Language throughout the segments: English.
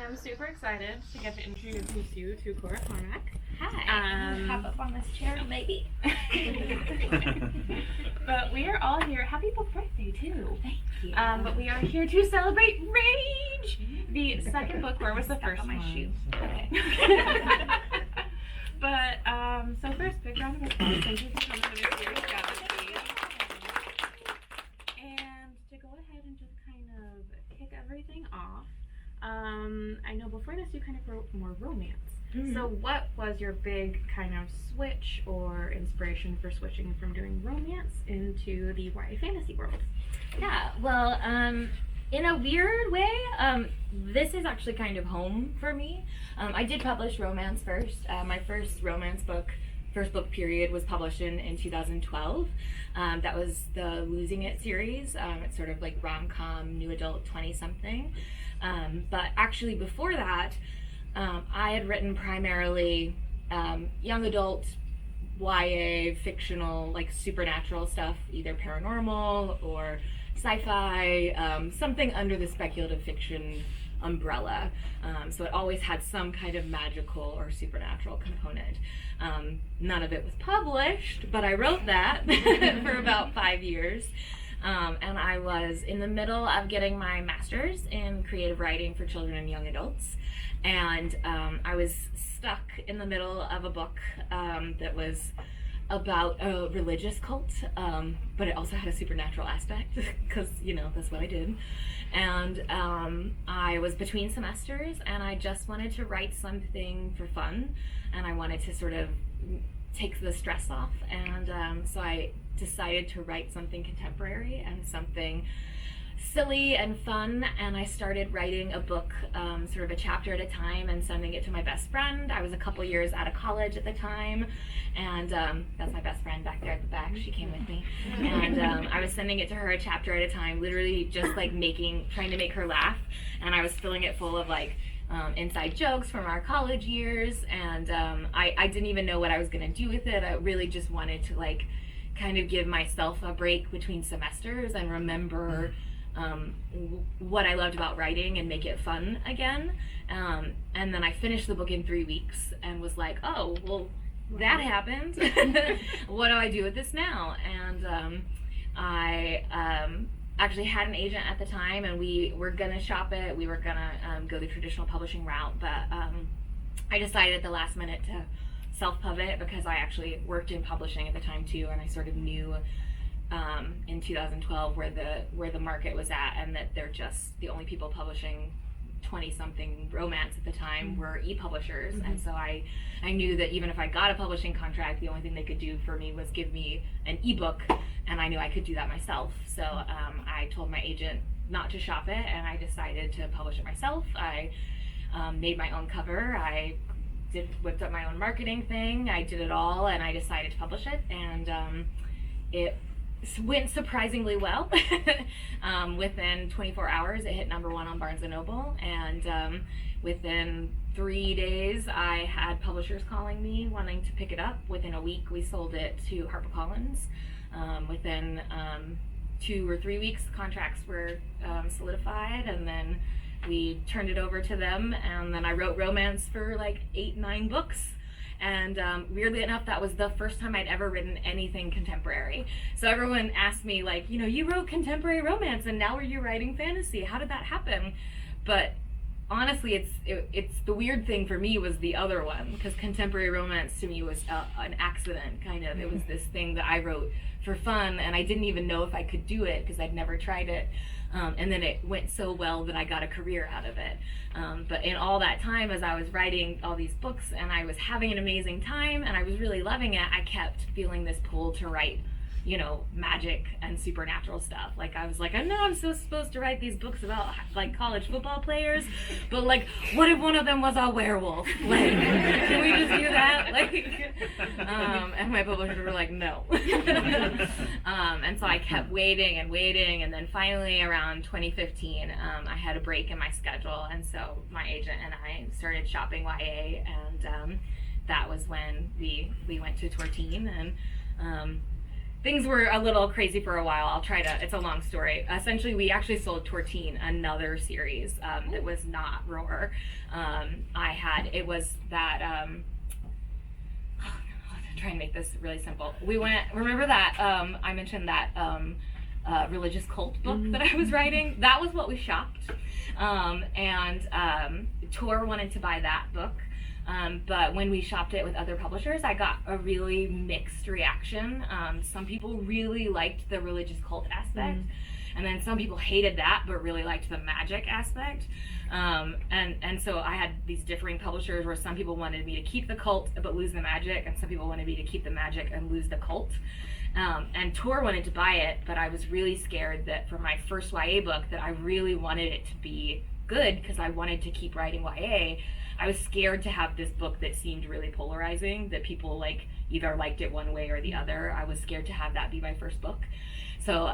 am super excited to get to introduce you to Cora Carmack. Hi. Hop up on this chair, maybe. But we are all here. Happy book birthday too. Thank you. But we are here to celebrate Rage, the second book. Where was the first on my one? shoe. Okay. But so first, big round of applause. Thank you for coming to this series, Galaxy. And to go ahead and just kind of kick everything off, I know before this you kind of wrote more romance. Mm-hmm. So what was your big kind of switch or inspiration for switching from doing romance into the YA fantasy world? Yeah, well, in a weird way, this is actually kind of home for me. I did publish romance first. My first book period was published in 2012. That was the Losing It series. It's sort of like rom-com, new adult, 20-something. But actually before that, I had written primarily young adult, YA, fictional, like supernatural stuff, either paranormal or sci-fi, something under the speculative fiction umbrella. So it always had some kind of magical or supernatural component. None of it was published, but I wrote that for about 5 years. And I was in the middle of getting my master's in creative writing for children and young adults. And I was stuck in the middle of a book that was about a religious cult, but it also had a supernatural aspect because, you know, that's what I did. And I was between semesters and I just wanted to write something for fun, and I wanted to sort of take the stress off. And so I decided to write something contemporary and something silly and fun, and I started writing a book sort of a chapter at a time and sending it to my best friend. I was a couple years out of college at the time, and that's my best friend back there at the back. She came with me, and I was sending it to her a chapter at a time, literally just like trying to make her laugh, and I was filling it full of like inside jokes from our college years, and I didn't even know what I was going to do with it. I really just wanted to like kind of give myself a break between semesters and remember what I loved about writing and make it fun again. And then I finished the book in 3 weeks and was like, oh, well, that happened. What do I do with this now? And I actually had an agent at the time, and we were gonna shop it. We were gonna go the traditional publishing route, but I decided at the last minute to self-pub it because I actually worked in publishing at the time too, and I sort of knew in 2012 where the market was at, and that they're just the only people publishing 20-something romance at the time were e-publishers. Mm-hmm. And so I knew that even if I got a publishing contract, the only thing they could do for me was give me an ebook, and I knew I could do that myself. So I told my agent not to shop it, and I decided to publish it myself. I made my own cover. I whipped up my own marketing thing. I did it all, and I decided to publish it, and it went surprisingly well. Within 24 hours, it hit #1 on Barnes & Noble, and within 3 days, I had publishers calling me wanting to pick it up. Within a week, we sold it to HarperCollins. Within 2 or 3 weeks, contracts were solidified, and then we turned it over to them, and then I wrote romance for like 8-9 books. And weirdly enough, that was the first time I'd ever written anything contemporary. So everyone asked me, like, you know, you wrote contemporary romance and now are you writing fantasy? How did that happen? But honestly, it's the weird thing for me was the other one, because contemporary romance to me was an accident, kind of. It was this thing that I wrote for fun, and I didn't even know if I could do it because I'd never tried it. And then it went so well that I got a career out of it. But in all that time, as I was writing all these books and I was having an amazing time and I was really loving it, I kept feeling this pull to write, you know, magic and supernatural stuff. Like, I was like, I know I'm so supposed to write these books about like college football players, but like, what if one of them was a werewolf? Like, can we just do that? Like, and my publishers were like, no. And so I kept waiting, and then finally around 2015, I had a break in my schedule, and so my agent and I started shopping YA, and that was when we went to Tortine, and things were a little crazy for a while. It's a long story. Essentially, we actually sold Tortine, another series that was not Roar. It was that, I'll try and make this really simple. Remember that, I mentioned that religious cult book that I was writing? That was what we shopped. Tor wanted to buy that book. But when we shopped it with other publishers, I got a really mixed reaction. Some people really liked the religious cult aspect, and then some people hated that but really liked the magic aspect. And so I had these differing publishers where some people wanted me to keep the cult but lose the magic, and some people wanted me to keep the magic and lose the cult. And Tor wanted to buy it, but I was really scared that for my first YA book that I really wanted it to be good because I wanted to keep writing YA. I was scared to have this book that seemed really polarizing, that people like either liked it one way or the other. I was scared to have that be my first book. So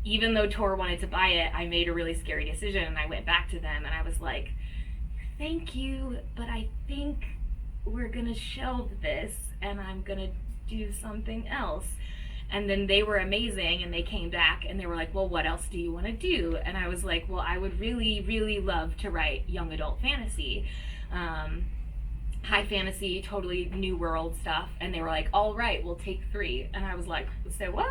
even though Tor wanted to buy it, I made a really scary decision, and I went back to them and I was like, thank you, but I think we're gonna shelve this and I'm gonna do something else. And then they were amazing, and they came back and they were like, well, what else do you want to do? And I was like, well, I would really, really love to write young adult fantasy, high fantasy, totally new world stuff. And they were like, all right, we'll take 3. And I was like, so what?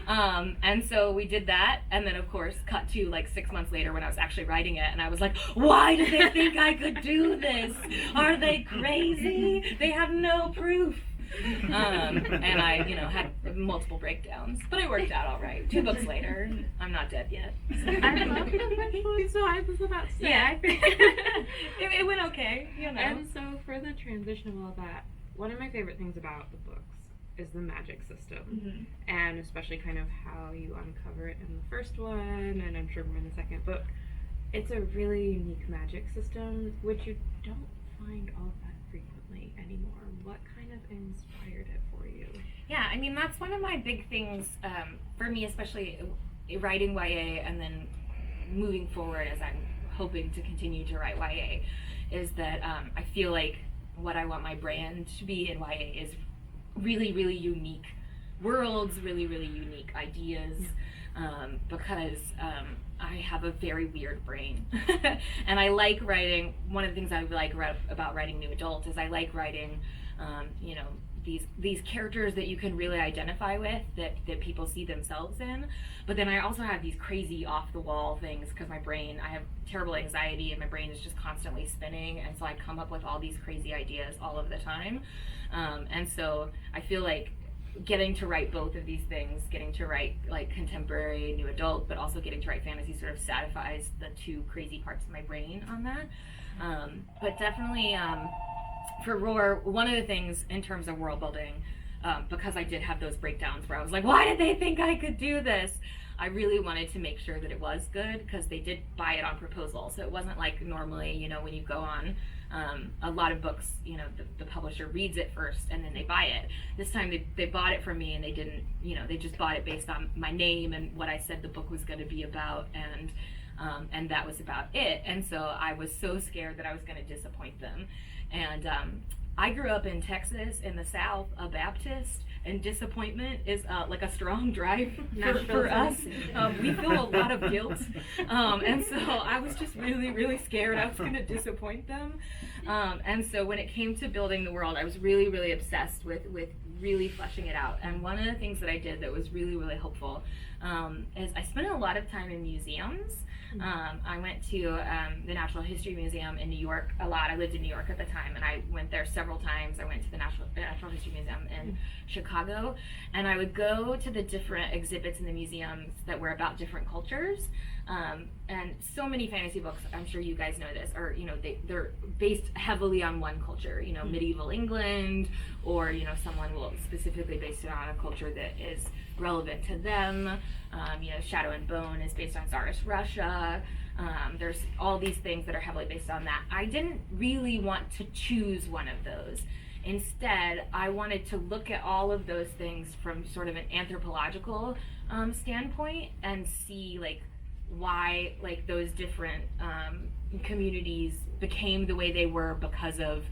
And so we did that, and then of course cut to like 6 months later when I was actually writing it, and I was like, why did they think I could do this? Are they crazy? They have no proof. And I, had multiple breakdowns, but it worked out all right. 2 books later, I'm not dead yet. I love it. So I was about to say, yeah. I think it went okay, And so for the transition of all that, one of my favorite things about the books is the magic system, and especially kind of how you uncover it in the first one, and I'm sure more in the second book. It's a really unique magic system, which you don't find all that frequently anymore. What kind of inspired it for you? Yeah, I mean, that's one of my big things for me, especially writing YA and then moving forward as I'm hoping to continue to write YA, is that I feel like what I want my brand to be in YA is really, really unique worlds, really, really unique ideas, because I have a very weird brain. And I like writing, one of the things I like about writing new adult is I like writing, these characters that you can really identify with, that people see themselves in. But then I also have these crazy off-the-wall things because I have terrible anxiety and my brain is just constantly spinning, and so I come up with all these crazy ideas all of the time. And so I feel like getting to write both of these things, getting to write like contemporary new adult, but also getting to write fantasy sort of satisfies the 2 crazy parts of my brain on that. But definitely for Roar, one of the things in terms of world building, because I did have those breakdowns where I was like, why did they think I could do this? I really wanted to make sure that it was good, because they did buy it on proposal. So it wasn't like normally, when you go on a lot of books, the publisher reads it first and then they buy it. This time they bought it from me, and they didn't, they just bought it based on my name and what I said the book was going to be about, and that was about it. And so I was so scared that I was going to disappoint them. And I grew up in Texas, in the South, a Baptist, and disappointment is like a strong drive for us. We feel a lot of guilt, and so I was just really, really scared I was going to disappoint them. And so when it came to building the world, I was really, really obsessed with really fleshing it out. And one of the things that I did that was really, really helpful is I spent a lot of time in museums. I went to the Natural History Museum in New York a lot. I lived in New York at the time, and I went there several times. I went to the Natural History Museum in Chicago, and I would go to the different exhibits in the museums that were about different cultures. And so many fantasy books, I'm sure you guys know this, are, they're based heavily on one culture, medieval England, or, someone will specifically based it on a culture that is relevant to them. Shadow and Bone is based on Tsarist Russia. There's all these things that are heavily based on that. I didn't really want to choose one of those. Instead, I wanted to look at all of those things from sort of an anthropological standpoint and see why those different communities became the way they were because of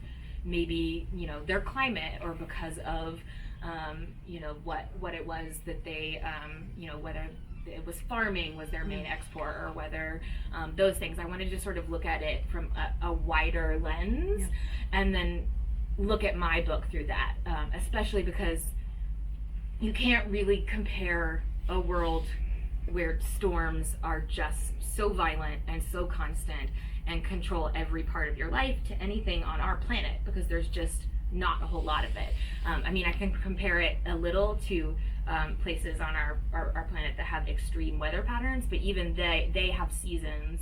maybe their climate, or because of you know, what it was that they, you know, whether it was farming was their main export, or whether those things. I wanted to sort of look at it from a wider lens, and then look at my book through that, especially because you can't really compare a world where storms are just so violent and so constant and control every part of your life to anything on our planet, because there's just not a whole lot of it. I mean, I can compare it a little to places on our planet that have extreme weather patterns, but even they have seasons,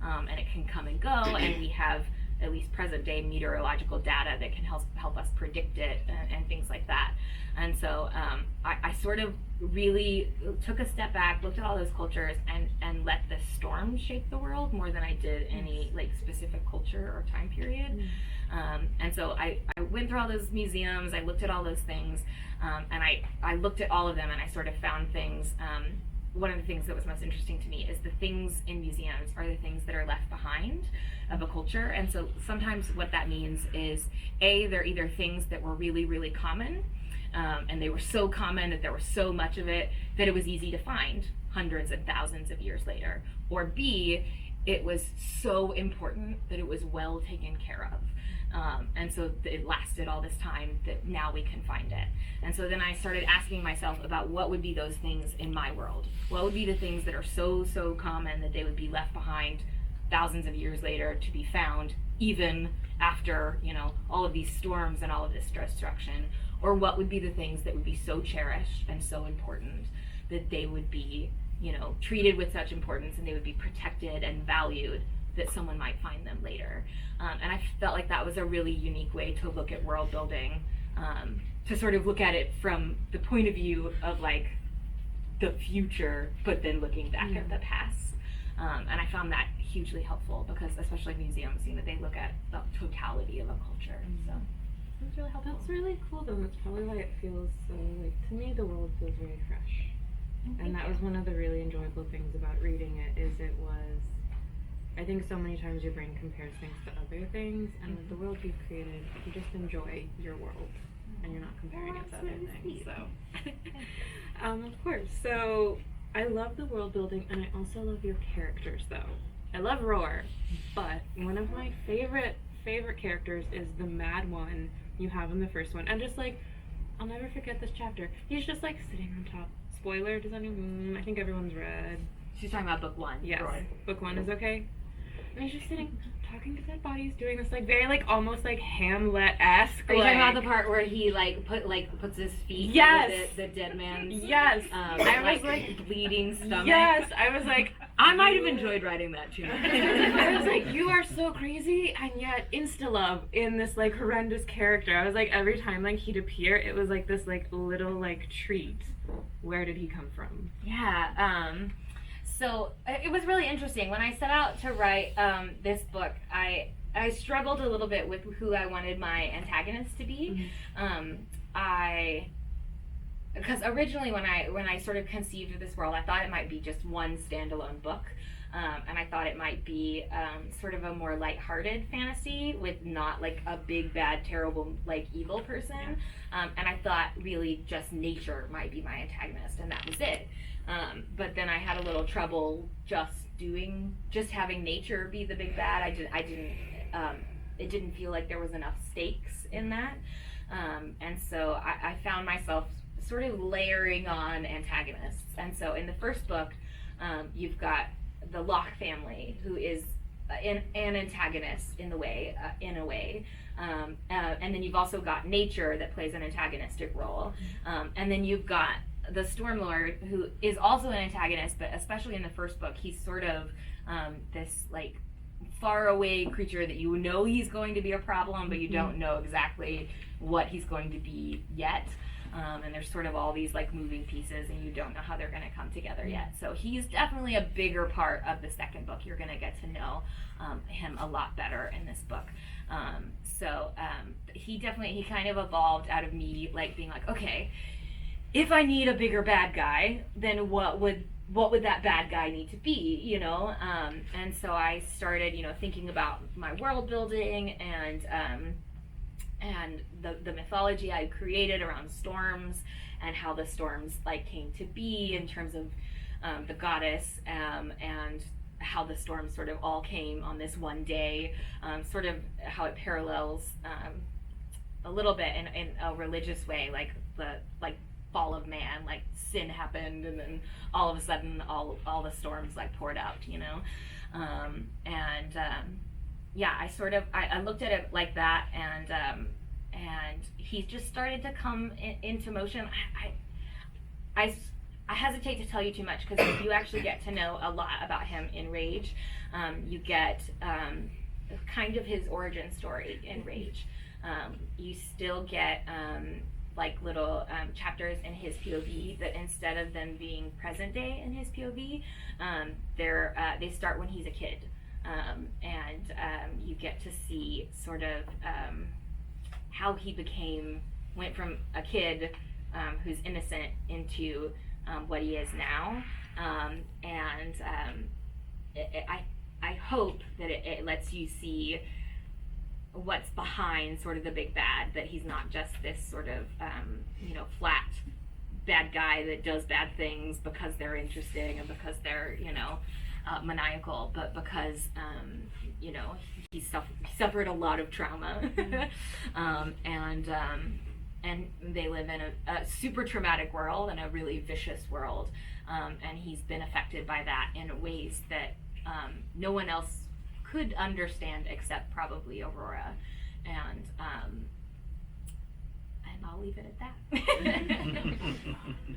and it can come and go, and we have at least present day meteorological data that can help us predict it, and things like that. And so I sort of really took a step back, looked at all those cultures, and let the storm shape the world more than I did any like specific culture or time period. And so I went through all those museums, I looked at all those things, and I looked at all of them, and I sort of found things. One of the things that was most interesting to me is the things in museums are the things that are left behind of a culture. And so sometimes what that means is, they're either things that were really, really common, and they were so common that there was so much of it that it was easy to find hundreds and thousands of years later. Or B, it was so important that it was well taken care of. And so it lasted all this time that now we can find it. And so then I started asking myself about what would be those things in my world. What would be the things that are so common that they would be left behind thousands of years later to be found, even after, you know, all of these storms and all of this destruction? Or what would be the things that would be so cherished and so important that they would be, you know, treated with such importance, and they would be protected and valued, that someone might find them later. And I felt like that was a really unique way to look at world building, to sort of look at it from the point of view of like the future, but then looking back at the past. And I found that hugely helpful, because especially museums, you know, they look at the totality of a culture. So it was really helpful. That's really cool though. That's probably why it feels so, like, to me the world feels very fresh. And that was one of the really enjoyable things about reading it, is it was, I think so many times your brain compares things to other things, and with the world you've created, you just enjoy your world, and you're not comparing it to other things. So, of course. So, I love the world building, and I also love your characters, though. I love Roar, but one of my favorite characters is the mad one you have in the first one. And just like, I'll never forget this chapter. He's just like sitting on top. Spoiler, does anyone? I think everyone's read. She's talking about book one. Yes. Roar. Book one is okay. And he's just sitting, talking to dead bodies, doing this like very like almost like Hamlet-esque. Are you talking about the part where he puts his feet yes. the dead man's yes. I was like bleeding stomach. Yes, I was like, I might have enjoyed writing that too. I was like, you are so crazy, and yet insta-love in this like horrendous character. I was like, every time like he'd appear, it was like this like little like treat. Where did he come from? Yeah. So it was really interesting. When I set out to write this book, I struggled a little bit with who I wanted my antagonist to be. Because originally when I sort of conceived of this world, I thought it might be just one standalone book. And I thought it might be sort of a more lighthearted fantasy with not like a big, bad, terrible, like evil person. And I thought really just nature might be my antagonist, and that was it. But then I had a little trouble just having nature be the big bad. It didn't feel like there was enough stakes in that. And so I found myself sort of layering on antagonists. And so in the first book, you've got the Locke family, who is an antagonist in a way. And then you've also got nature that plays an antagonistic role. And then you've got the Stormlord, who is also an antagonist, but especially in the first book, he's sort of this like far away creature that you know he's going to be a problem, but you don't know exactly what he's going to be yet. And there's sort of all these like moving pieces, and you don't know how they're going to come together yet. So he's definitely a bigger part of the second book. You're going to get to know him a lot better in this book. He kind of evolved out of me like being like, okay, if I need a bigger bad guy, then what would that bad guy need to be, you know? And so I started, you know, thinking about my world building and and the mythology I created around storms and how the storms like came to be in terms of the goddess, and how the storms sort of all came on this one day, sort of how it parallels a little bit in a religious way, like the fall of man, like sin happened and then all of a sudden all the storms like poured out, you know. Yeah, I looked at it like that, and he just started to come into motion. I hesitate to tell you too much, because you actually get to know a lot about him in Rage. You get kind of his origin story in Rage. You still get like little chapters in his POV that, instead of them being present day in his POV, they start when he's a kid. And you get to see sort of how he went from a kid who's innocent into what he is now. I hope that it lets you see what's behind sort of the big bad, that he's not just this sort of flat bad guy that does bad things because they're interesting and because they're maniacal, but because he suffered a lot of trauma. And they live in a super traumatic world and a really vicious world, and he's been affected by that in ways that no one else could understand except probably Aurora, and I'll leave it at that.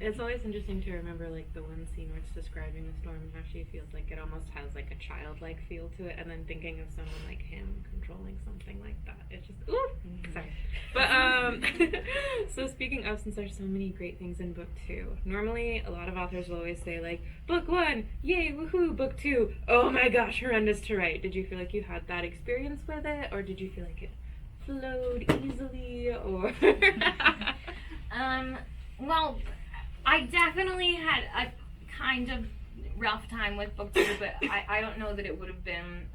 It's always interesting to remember like the one scene where it's describing the storm and how she feels like it almost has like a childlike feel to it, and then thinking of someone like him controlling something like that, it's just sorry. But so speaking of, since there's so many great things in book 2, normally a lot of authors will always say like, book 1, yay, woohoo, book 2, oh my gosh, horrendous to write. Did you feel like you had that experience with it, or did you feel like it flowed easily, or well, I definitely had a kind of rough time with book 2, but I don't know that it would have been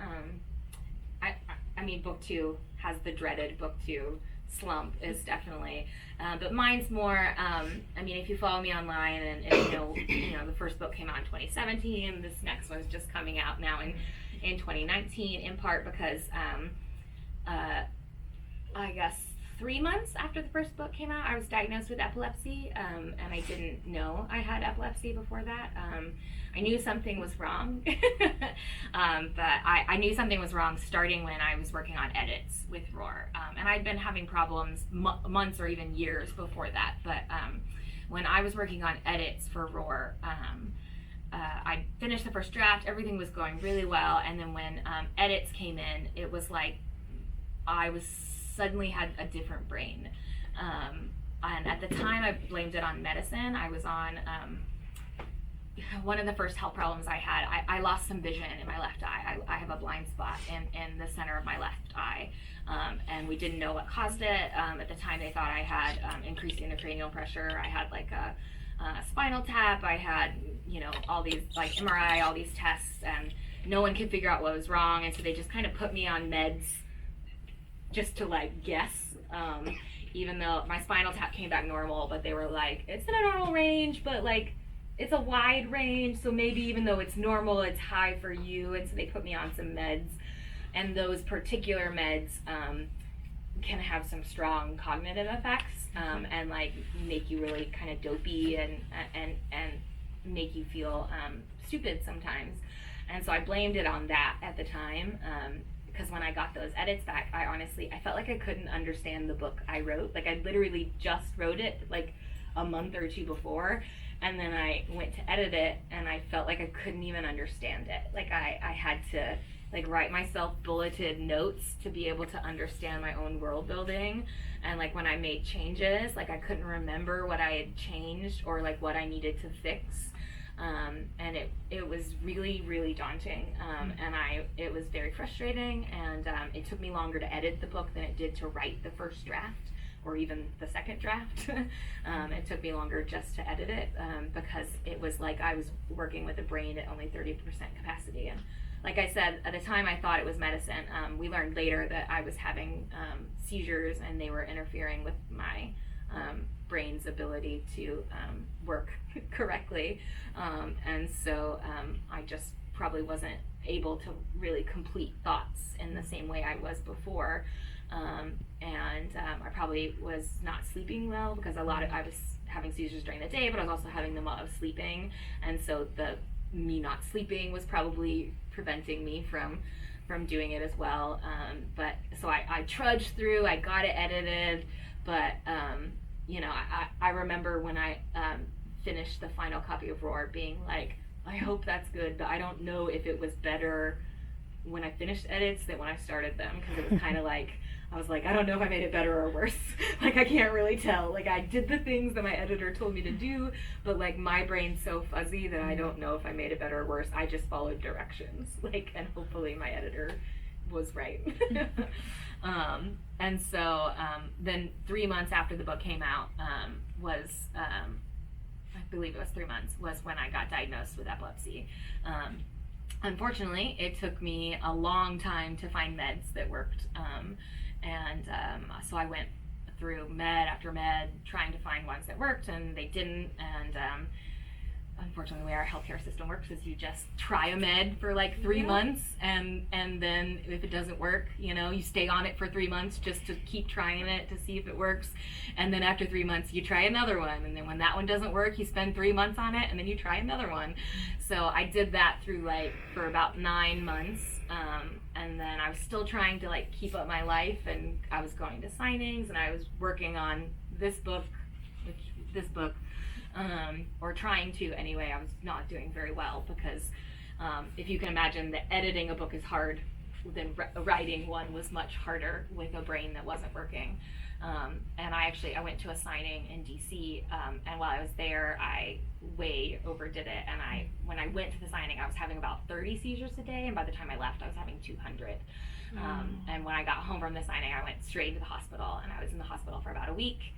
I mean, book 2 has the dreaded book 2 slump, is definitely but mine's more I mean, if you follow me online and you know the first book came out in 2017, this next one's just coming out now in 2019, in part because I guess 3 months after the first book came out, I was diagnosed with epilepsy, and I didn't know I had epilepsy before that. I knew something was wrong, but I knew something was wrong starting when I was working on edits with Roar, and I'd been having problems months or even years before that, but when I was working on edits for Roar, I finished the first draft, everything was going really well, and then when edits came in, it was like I suddenly had a different brain, and at the time I blamed it on medicine. I was on one of the first health problems I had. I lost some vision in my left eye. I have a blind spot in the center of my left eye, and we didn't know what caused it. At the time they thought I had increased intracranial pressure. I had like a spinal tap. I had all these like MRI, all these tests, and no one could figure out what was wrong, and so they just kind of put me on meds just to like guess, even though my spinal tap came back normal, but they were like, it's in a normal range, but like it's a wide range, so maybe even though it's normal, it's high for you. And so they put me on some meds, and those particular meds can have some strong cognitive effects, and like make you really kind of dopey and make you feel stupid sometimes. And so I blamed it on that at the time, because when I got those edits back, I felt like I couldn't understand the book I wrote. Like I literally just wrote it like a month or two before, and then I went to edit it, and I felt like I couldn't even understand it. Like I had to like write myself bulleted notes to be able to understand my own world building, and like when I made changes, like I couldn't remember what I had changed or like what I needed to fix. And it was really, really daunting, and it was very frustrating, and it took me longer to edit the book than it did to write the first draft or even the second draft. It took me longer just to edit it, because it was like I was working with a brain at only 30% capacity, and like I said, at the time I thought it was medicine. We learned later that I was having seizures, and they were interfering with my brain's ability to work correctly. And so I just probably wasn't able to really complete thoughts in the same way I was before. I probably was not sleeping well because I was having seizures during the day, but I was also having them while I was sleeping. And so me not sleeping was probably preventing me from doing it as well. But so I trudged through, I got it edited, but I remember when I finished the final copy of Roar being like, I hope that's good, but I don't know if it was better when I finished edits than when I started them, because it was kind of like, I was like, I don't know if I made it better or worse. Like, I can't really tell. Like, I did the things that my editor told me to do, but like my brain's so fuzzy that I don't know if I made it better or worse. I just followed directions, like, and hopefully my editor was right. And so then 3 months after the book came out I believe it was 3 months, was when I got diagnosed with epilepsy. Unfortunately, it took me a long time to find meds that worked. So I went through med after med trying to find ones that worked, and they didn't. And unfortunately, the way our healthcare system works is you just try a med for like 3 months, and then if it doesn't work, you stay on it for 3 months just to keep trying it to see if it works. And then after 3 months, you try another one. And then when that one doesn't work, you spend 3 months on it, and then you try another one. So I did that for about 9 months. And then I was still trying to like keep up my life, and I was going to signings, and I was working on this book, or trying to anyway. I was not doing very well because if you can imagine that editing a book is hard, then writing one was much harder with a brain that wasn't working. And I went to a signing in DC, and while I was there, I way overdid it. And when I went to the signing, I was having about 30 seizures a day, and by the time I left, I was having 200. And when I got home from the signing, I went straight to the hospital, and I was in the hospital for about a week.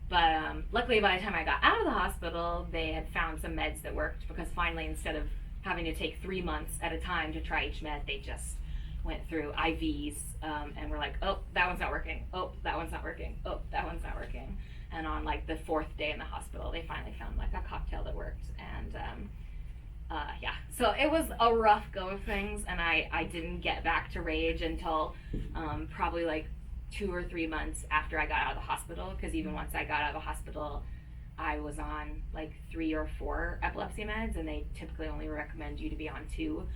But luckily, by the time I got out of the hospital, they had found some meds that worked, because finally, instead of having to take 3 months at a time to try each med, they just went through IVs, and were like, oh, that one's not working. Oh, that one's not working. Oh, that one's not working. And on like the 4th day in the hospital, they finally found like a cocktail that worked. And so it was a rough go of things, and I didn't get back to Rage until probably like 2 or 3 months after I got out of the hospital, because even once I got out of the hospital, I was on like 3 or 4 epilepsy meds, and they typically only recommend you to be on 2.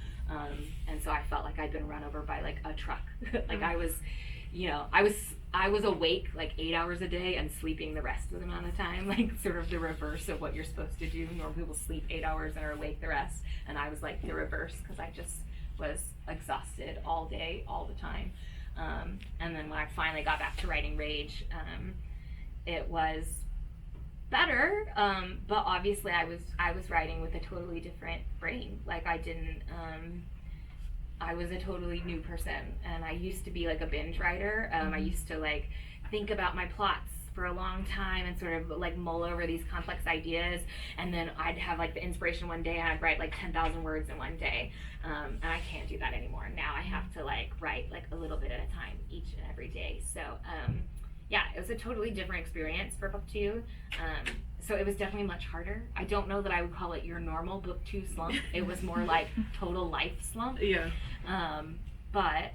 And so I felt like I'd been run over by like a truck. Like I was awake like 8 hours a day and sleeping the rest of the amount of time, like sort of the reverse of what you're supposed to do. Normally people sleep 8 hours and are awake the rest, and I was like the reverse, because I just was exhausted all day, all the time. And then when I finally got back to writing Rage, it was better, but obviously I was writing with a totally different brain. Like I was a totally new person, and I used to be like a binge writer. I used to like think about my plots for a long time and sort of like mull over these complex ideas, and then I'd have like the inspiration one day and I'd write like 10,000 words in one day, and I can't do that anymore. Now I have to like write like a little bit at a time each and every day. So it was a totally different experience for book 2. So it was definitely much harder. I don't know that I would call it your normal book 2 slump. It was more like total life slump. Yeah. But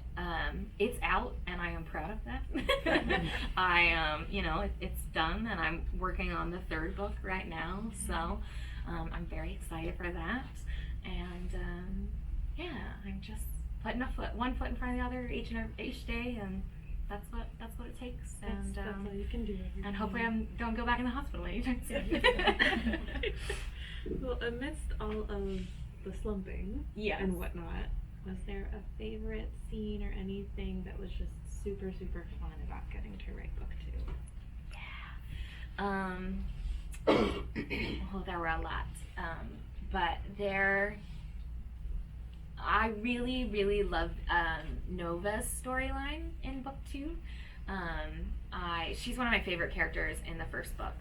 it's out, and I am proud of that. It's done, and I'm working on the 3rd book right now. So I'm very excited for that. And I'm just putting one foot in front of the other each day, and that's what it takes. And that's all you can do. And hopefully I don't go back in the hospital anytime soon. Well, amidst all of the slumping and whatnot, was there a favorite scene or anything that was just super, super fun about getting to write book 2? Well, there were a lot. But I really, really loved Nova's storyline in book 2. She's one of my favorite characters in the first book.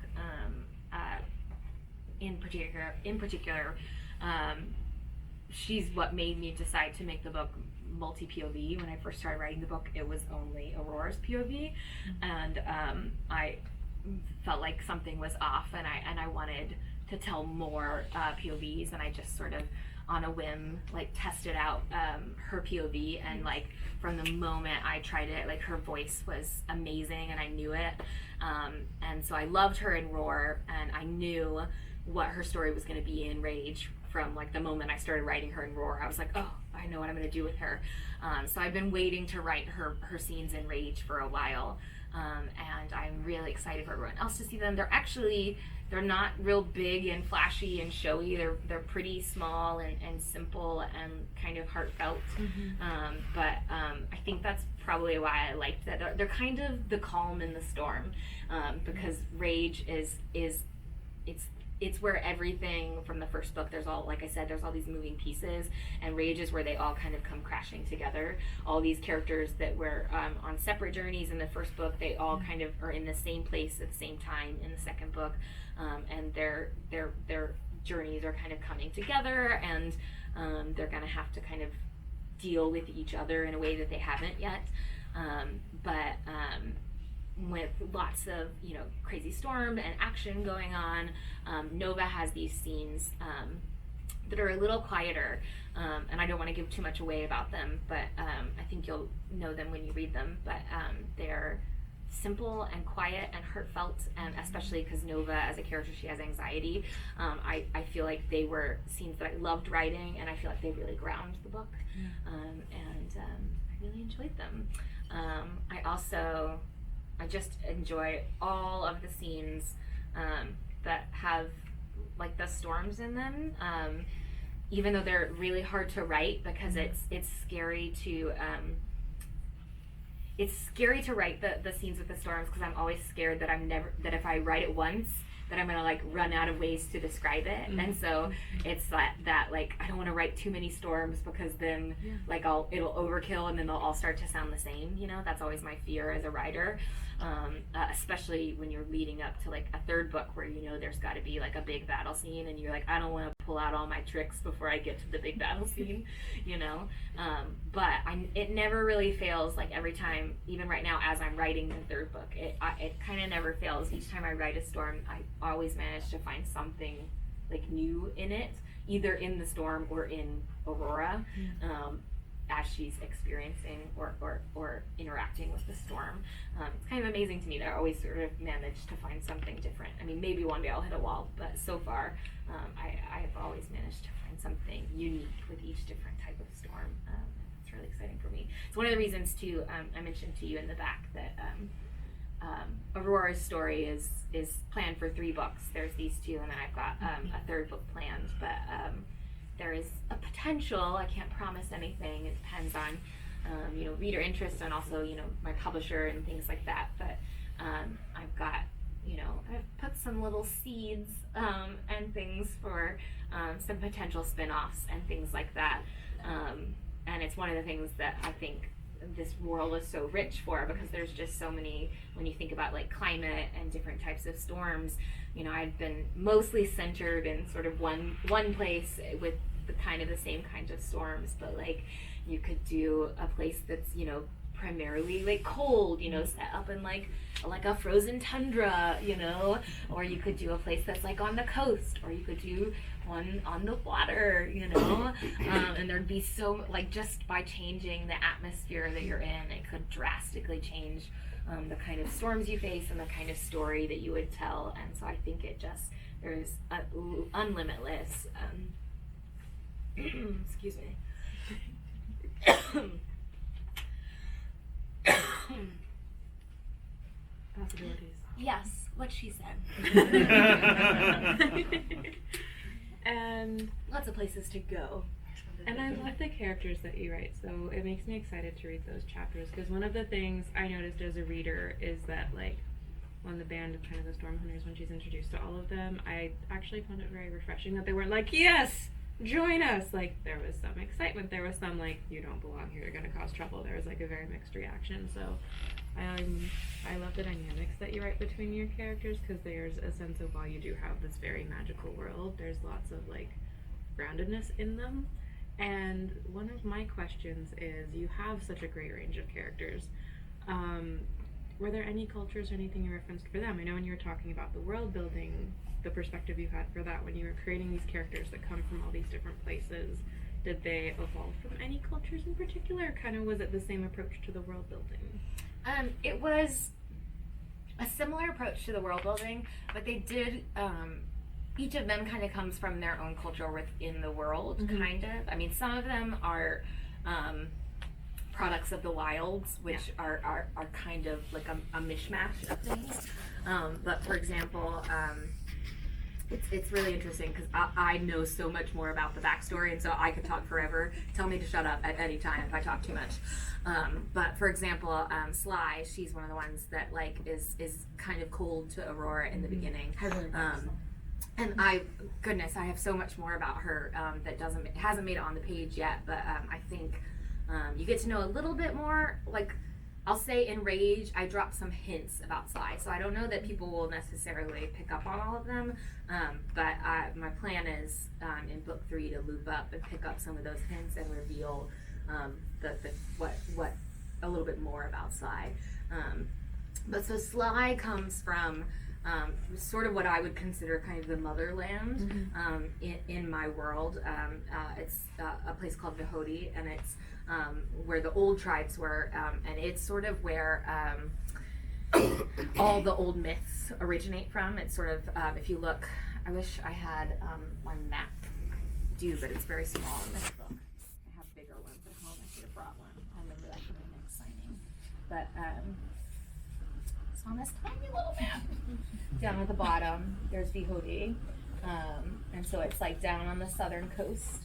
In particular, she's what made me decide to make the book multi-POV. When I first started writing the book, it was only Aurora's POV, and I felt like something was off, and I wanted to tell more POVs, and I just sort of on a whim like tested out her POV, and like from the moment I tried it, like her voice was amazing and I knew it, and so I loved her in Roar, and I knew what her story was going to be in Rage from like the moment I started writing her in Roar. I was like, oh, I know what I'm going to do with her. So I've been waiting to write her scenes in Rage for a while, and I'm really excited for everyone else to see them. They're not real big and flashy and showy. They're pretty small and simple and kind of heartfelt. But I think that's probably why I liked that. They're kind of the calm in the storm, because Rage it's where everything from the first book, there's all, like I said, there's all these moving pieces, and Rage is where they all kind of come crashing together. All these characters that were on separate journeys in the first book, they all kind of are in the same place at the same time in the second book, and their journeys are kind of coming together, and they're gonna have to kind of deal with each other in a way that they haven't yet, but with lots of crazy storm and action going on. Nova has these scenes that are a little quieter, and I don't want to give too much away about them, but I think you'll know them when you read them, but they're simple and quiet and heartfelt, and especially because Nova as a character, she has anxiety. I feel like they were scenes that I loved writing, and I feel like they really ground the book, and I really enjoyed them. I just enjoy all of the scenes that have like the storms in them, even though they're really hard to write, because it's scary to write the scenes with the storms, because I'm always scared that that if I write it once, that I'm gonna like run out of ways to describe it, and so it's that like I don't want to write too many storms, because then like it'll overkill, and then they'll all start to sound the same. That's always my fear as a writer, especially when you're leading up to like a third book where there's got to be like a big battle scene, and you're like, I don't want to pull out all my tricks before I get to the big battle scene, but it never really fails. Like every time, even right now as I'm writing the third book, it kind of never fails. Each time I write a storm, I always manage to find something like new in it, either in the storm or in Aurora, as she's experiencing or interacting with the storm. It's kind of amazing to me that I always sort of manage to find something different. I mean, maybe one day I'll hit a wall, but so far I've always managed to find something unique with each different type of storm. It's really exciting for me. It's one of the reasons too, I mentioned to you in the back that Aurora's story is planned for 3 books. There's these 2, and then I've got a third book planned, but there is a potential. I can't promise anything. It depends on reader interest, and also my publisher and things like that, but I've got I've put some little seeds and things for some potential spin-offs and things like that, and it's one of the things that I think this world is so rich for, because there's just so many, when you think about like climate and different types of storms. I've been mostly centered in sort of one place with the kind of the same kinds of storms, but like you could do a place that's primarily like cold, set up in like a frozen tundra, or you could do a place that's like on the coast, or you could do one on the water, and there'd be so like, just by changing the atmosphere that you're in, it could drastically change the kind of storms you face and the kind of story that you would tell. And so I think there's unlimitless excuse me possibilities. Yes, what she said. And lots of places to go. And I love the characters that you write, so it makes me excited to read those chapters, because one of the things I noticed as a reader is that like when the band of kind of the Storm Hunters, when she's introduced to all of them, I actually found it very refreshing that they weren't like, yes, join us. Like there was some excitement, there was some like, you don't belong here, you're gonna cause trouble. There was like a very mixed reaction. So I love the dynamics that you write between your characters, because there's a sense of, while you do have this very magical world, there's lots of like groundedness in them, And one of my questions is, you have such a great range of characters. Um, were there any cultures or anything you referenced for them? I know when you were talking about the world building, the perspective you had for that when you were creating these characters that come from all these different places, did they evolve from any cultures in particular, or kind of was it the same approach to the world building? It was a similar approach to the world building, but they did. Each of them kind of comes from their own culture within the world, kind of. I mean, some of them are products of the wilds, which are kind of like a mishmash of things. But for example, it's really interesting because I know so much more about the backstory, and so I could talk forever. Tell me to shut up at any time if I talk too much. But for example, Sly, she's one of the ones that like is kind of cold to Aurora in the beginning. And I have so much more about her that hasn't made it on the page yet. But I think you get to know a little bit more. Like, I'll say in Rage, I dropped some hints about Sly, so I don't know that people will necessarily pick up on all of them. But my plan is in book 3 to loop up and pick up some of those hints and reveal what a little bit more about Sly. But so Sly comes from sort of what I would consider kind of the motherland in my world. It's a place called Vihoti, and it's where the old tribes were, and it's sort of where all the old myths originate from. It's sort of, if you look, I wish I had my map due, but it's very small in this book. I have bigger ones at home. I should have brought one. I remember that from my next signing. But it's on this tiny little map. Down at the bottom, there's Vihoti, and so it's like down on the southern coast,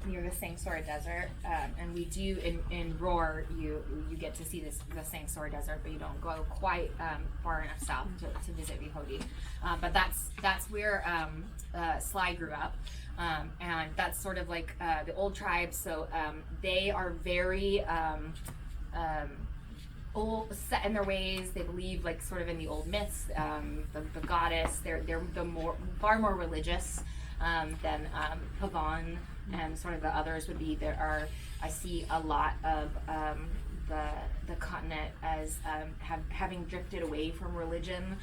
near the Sangsora Desert. And we do in Roar, you get to see the Sangsora Desert, but you don't go quite far enough south to visit Vihoti. But that's where Sly grew up, and that's sort of like the old tribes. So they are very old, set in their ways. They believe like sort of in the old myths, the goddess. They're far more religious than Pavan and sort of the others would be. I see a lot of the continent as having drifted away from religion,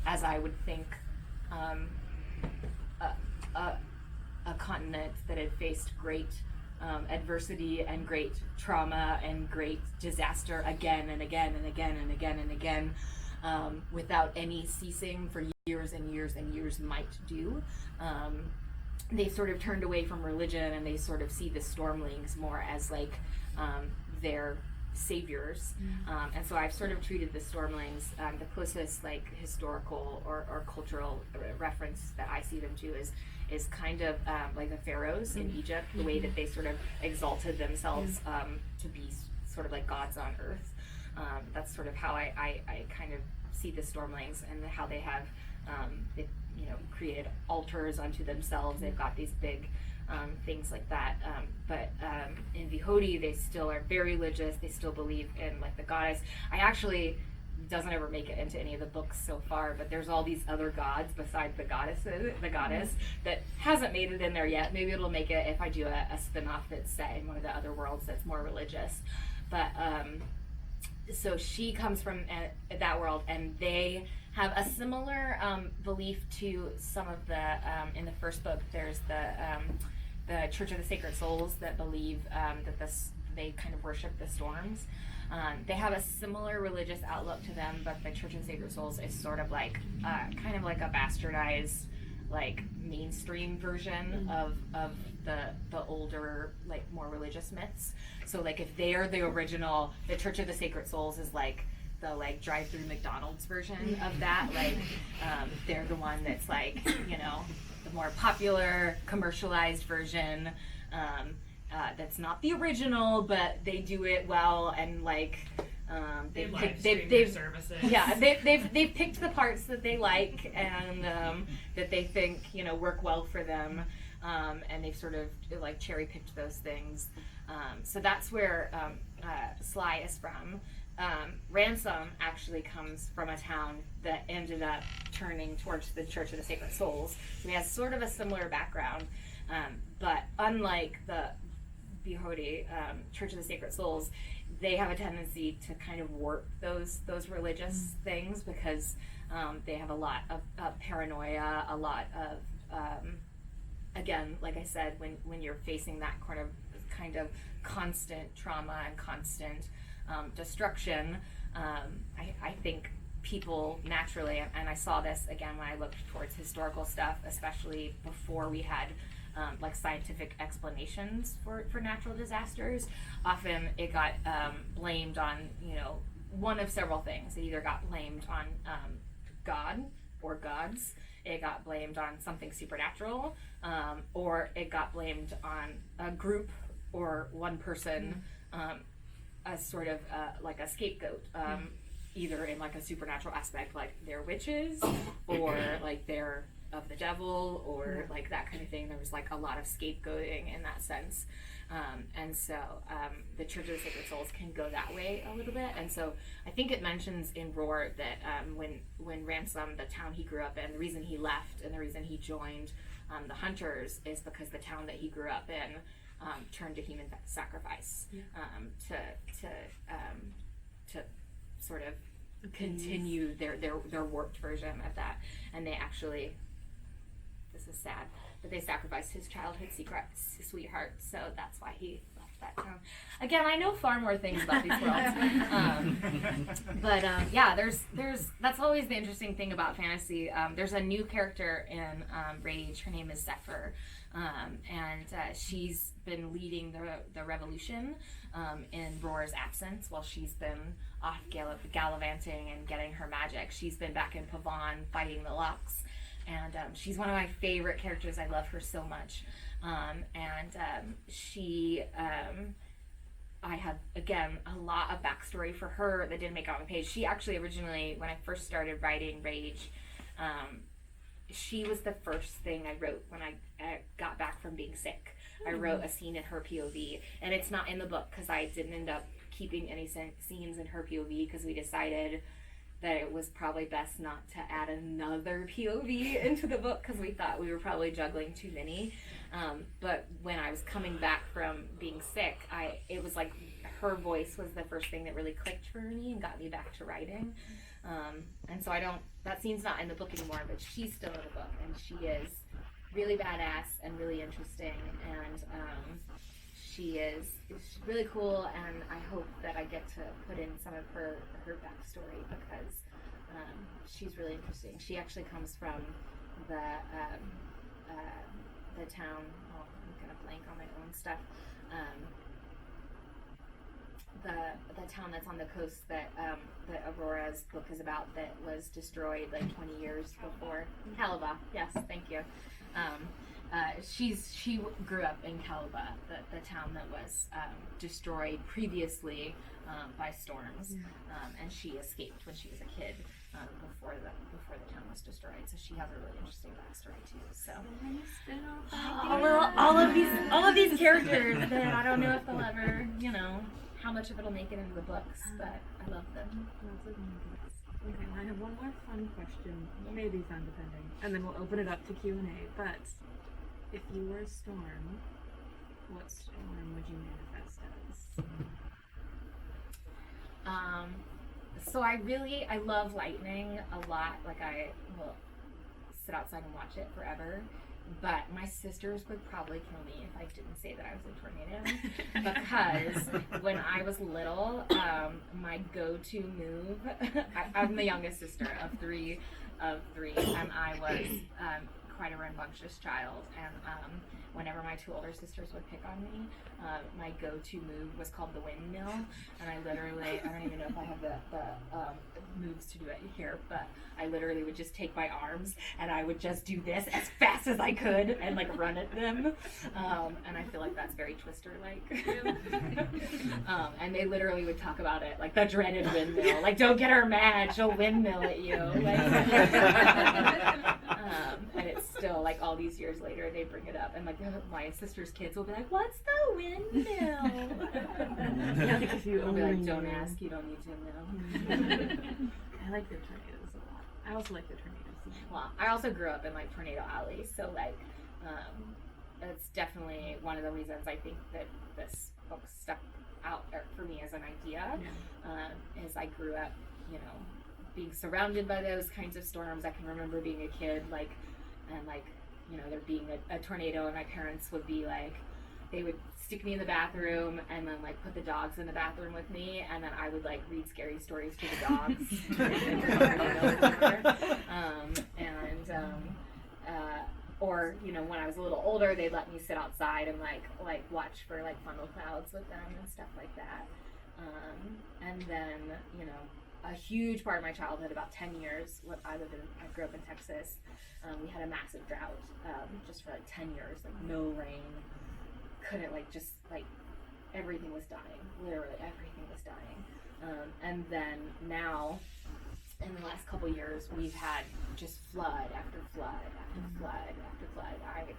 as I would think a continent that had faced great adversity and great trauma and great disaster again and again and again and again and again, without any ceasing for years and years and years might do. They sort of turned away from religion, and they sort of see the Stormlings more as like their saviors. And so I've sort of treated the Stormlings, the closest like historical or cultural reference that I see them to is kind of like the pharaohs in Egypt, the way that they sort of exalted themselves to be sort of like gods on earth. That's sort of how I kind of see the Stormlings, and how they have they've created altars unto themselves. They've got these big things like that. But in Vihoti, they still are very religious. They still believe in like the goddess. I actually doesn't ever make it into any of the books so far, but there's all these other gods besides the goddess that hasn't made it in there yet. Maybe it'll make it if I do a spin-off that's set in one of the other worlds that's more religious. But so she comes from that world, and they have a similar belief to some of the in the first book. There's the Church of the Sacred Souls that believe that they kind of worship the storms. They have a similar religious outlook to them, but the Church of the Sacred Souls is sort of like kind of like a bastardized, like mainstream version of the older, like more religious myths. So like if they're the original, the Church of the Sacred Souls is like the like drive-through McDonald's version of that. Like they're the one that's like the more popular commercialized version. That's not the original, but they do it well, and like they've services. Yeah, they've picked the parts that they like and that they think work well for them, and they've sort of like cherry picked those things. So that's where Sly is from. Ransom actually comes from a town that ended up turning towards the Church of the Sacred Souls. So he has sort of a similar background. But unlike the Bihodi Church of the Sacred Souls, they have a tendency to kind of warp those religious things because they have a lot of paranoia, a lot of again, like I said, when you're facing that kind of constant trauma and constant destruction, I think people naturally, and I saw this again when I looked towards historical stuff, especially before we had like scientific explanations for natural disasters. Often it got blamed on, one of several things. It either got blamed on God or gods, it got blamed on something supernatural, or it got blamed on a group or one person as sort of like a scapegoat, either in like a supernatural aspect, like they're witches, or like they're of the devil, or like that kind of thing. There was like a lot of scapegoating in that sense. And so the Church of the Sacred Souls can go that way a little bit. And so I think it mentions in Roar that when Ransom, the town he grew up in, the reason he left and the reason he joined the Hunters is because the town that he grew up in turned to human sacrifice to sort of continue their warped version of that. And they actually, this is sad, but they sacrificed his childhood sweetheart, so that's why he left that town. Again, I know far more things about these worlds, but yeah, there's that's always the interesting thing about fantasy. There's a new character in Rage. Her name is Zephyr, and she's been leading the revolution in Roar's absence while she's been off gallivanting and getting her magic. She's been back in Pavan fighting the Locks. And she's one of my favorite characters. I love her so much. She, I have, again, a lot of backstory for her that didn't make it on the page. She actually originally, when I first started writing Rage, she was the first thing I wrote when I got back from being sick. I wrote a scene in her POV, and it's not in the book because I didn't end up keeping any scenes in her POV because we decided that it was probably best not to add another POV into the book because we thought we were probably juggling too many. But when I was coming back from being sick, it was like her voice was the first thing that really clicked for me and got me back to writing. And so that scene's not in the book anymore, but she's still in the book, and she is really badass and really interesting, and she's really cool, and I hope that I get to put in some of her backstory because she's really interesting. She actually comes from the town. Oh, I'm gonna blank on my own stuff. The town that's on the coast that Aurora's book is about that was destroyed like 20 years before. Calabar. Yes, thank you. She grew up in Calabar, the town that was destroyed previously by storms, and she escaped when she was a kid before the town was destroyed. So she has a really interesting backstory too. So all of these characters that I don't know if they'll ever, how much of it'll make it into the books, but I love them. Okay, I have one more fun question, maybe fun depending, and then we'll open it up to Q&A. But if you were a storm, what storm would you manifest as? So I love lightning a lot. Like I will sit outside and watch it forever. But my sisters would probably kill me if I didn't say that I was a tornado. Because when I was little, my go-to move, I'm the youngest sister of three, and I was quite a rambunctious child. And whenever my two older sisters would pick on me, my go-to move was called the windmill. And I don't even know if I have the moves to do it here, but I literally would just take my arms and I would just do this as fast as I could and like run at them. And I feel like that's very Twister-like. And they literally would talk about it, like the dreaded windmill. Like, don't get her mad, she'll windmill at you. Like, and it's still like all these years later they bring it up, and like my sister's kids will be like, "What's the windmill?" I'll be like, "Don't ask, you don't need to know." I like the tornadoes a lot. I also like the tornadoes. Well, I also grew up in like Tornado Alley, so like it's definitely one of the reasons I think that this book stuck out for me as an idea. Is I grew up, being surrounded by those kinds of storms. I can remember being a kid, there being a tornado, and my parents would be like, they would stick me in the bathroom and then put the dogs in the bathroom with me, and then I would read scary stories to the dogs. Or when I was a little older, they'd let me sit outside and watch for funnel clouds with them and stuff like that. And then a huge part of my childhood, about 10 years, I grew up in Texas. We had a massive drought, just for 10 years, no rain. Couldn't everything was dying. Literally everything was dying. And then now, in the last couple years, we've had just flood after flood after flood after flood. I